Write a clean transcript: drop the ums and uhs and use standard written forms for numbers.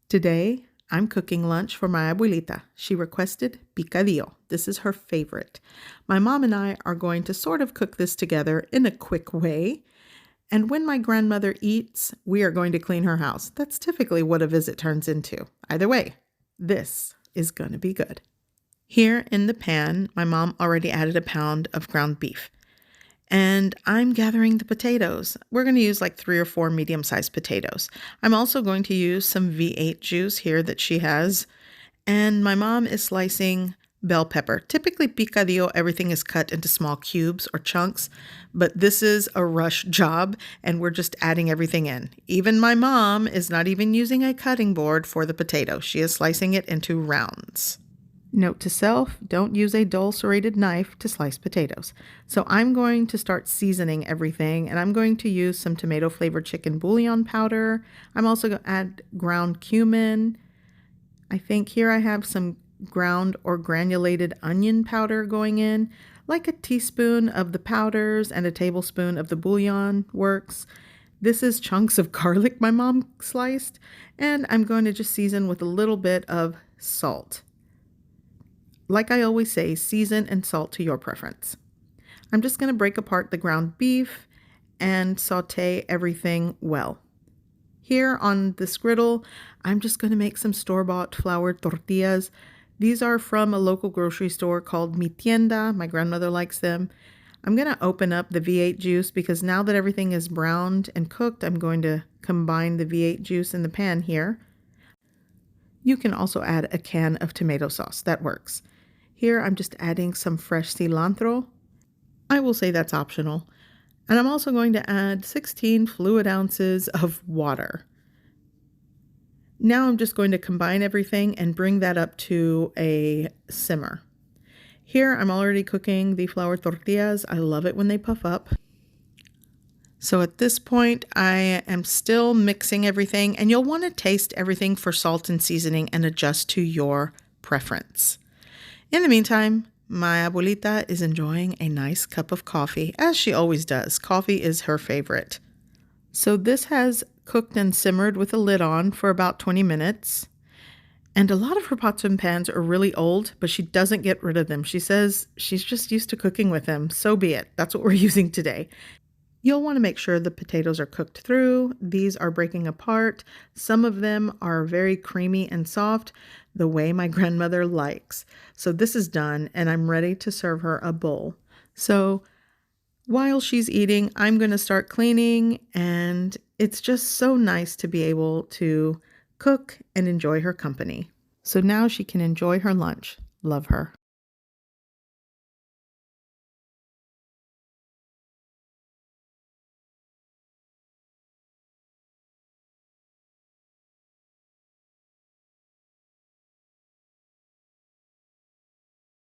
Today, I'm cooking lunch for my abuelita. She requested picadillo. This is her favorite. My mom and I are going to sort of cook this together in a quick way. And when my grandmother eats, we are going to clean her house. That's typically what a visit turns into. Either way, this is going to be good. Here in the pan, my mom already added a pound of ground beef. And I'm gathering the potatoes. We're going to use like 3 or 4 medium-sized potatoes. I'm also going to use some V8 juice here that she has. And my mom is slicing bell pepper. Typically picadillo, everything is cut into small cubes or chunks, but this is a rush job and we're just adding everything in. Even my mom is not even using a cutting board for the potato. She is slicing it into rounds. Note to self, don't use a dull serrated knife to slice potatoes. So I'm going to start seasoning everything, and I'm going to use some tomato flavored chicken bouillon powder. I'm also going to add ground cumin. I think here I have some ground or granulated onion powder going in. Like a teaspoon of the powders and a tablespoon of the bouillon works. This is chunks of garlic my mom sliced, and I'm going to just season with a little bit of salt. Like I always say, season and salt to your preference. I'm just going to break apart the ground beef and saute everything well. Here on this griddle, I'm just going to make some store-bought floured tortillas. These are from a local grocery store called Mi Tienda. My grandmother likes them. I'm going to open up the V8 juice because now that everything is browned and cooked, I'm going to combine the V8 juice in the pan here. You can also add a can of tomato sauce. That works. Here I'm just adding some fresh cilantro. I will say that's optional. And I'm also going to add 16 fluid ounces of water. Now I'm just going to combine everything and bring that up to a simmer. Here I'm already cooking the flour tortillas. I love it when they puff up. So at this point I am still mixing everything, and you'll want to taste everything for salt and seasoning and adjust to your preference. In the meantime, my abuelita is enjoying a nice cup of coffee, as she always does. Coffee is her favorite. So this has cooked and simmered with a lid on for about 20 minutes. And a lot of her pots and pans are really old, but she doesn't get rid of them. She says she's just used to cooking with them. So be it. That's what we're using today. You'll want to make sure the potatoes are cooked through. These are breaking apart. Some of them are very creamy and soft, the way my grandmother likes. So this is done, and I'm ready to serve her a bowl. So while she's eating, I'm going to start cleaning, and it's just so nice to be able to cook and enjoy her company. So now she can enjoy her lunch. Love her.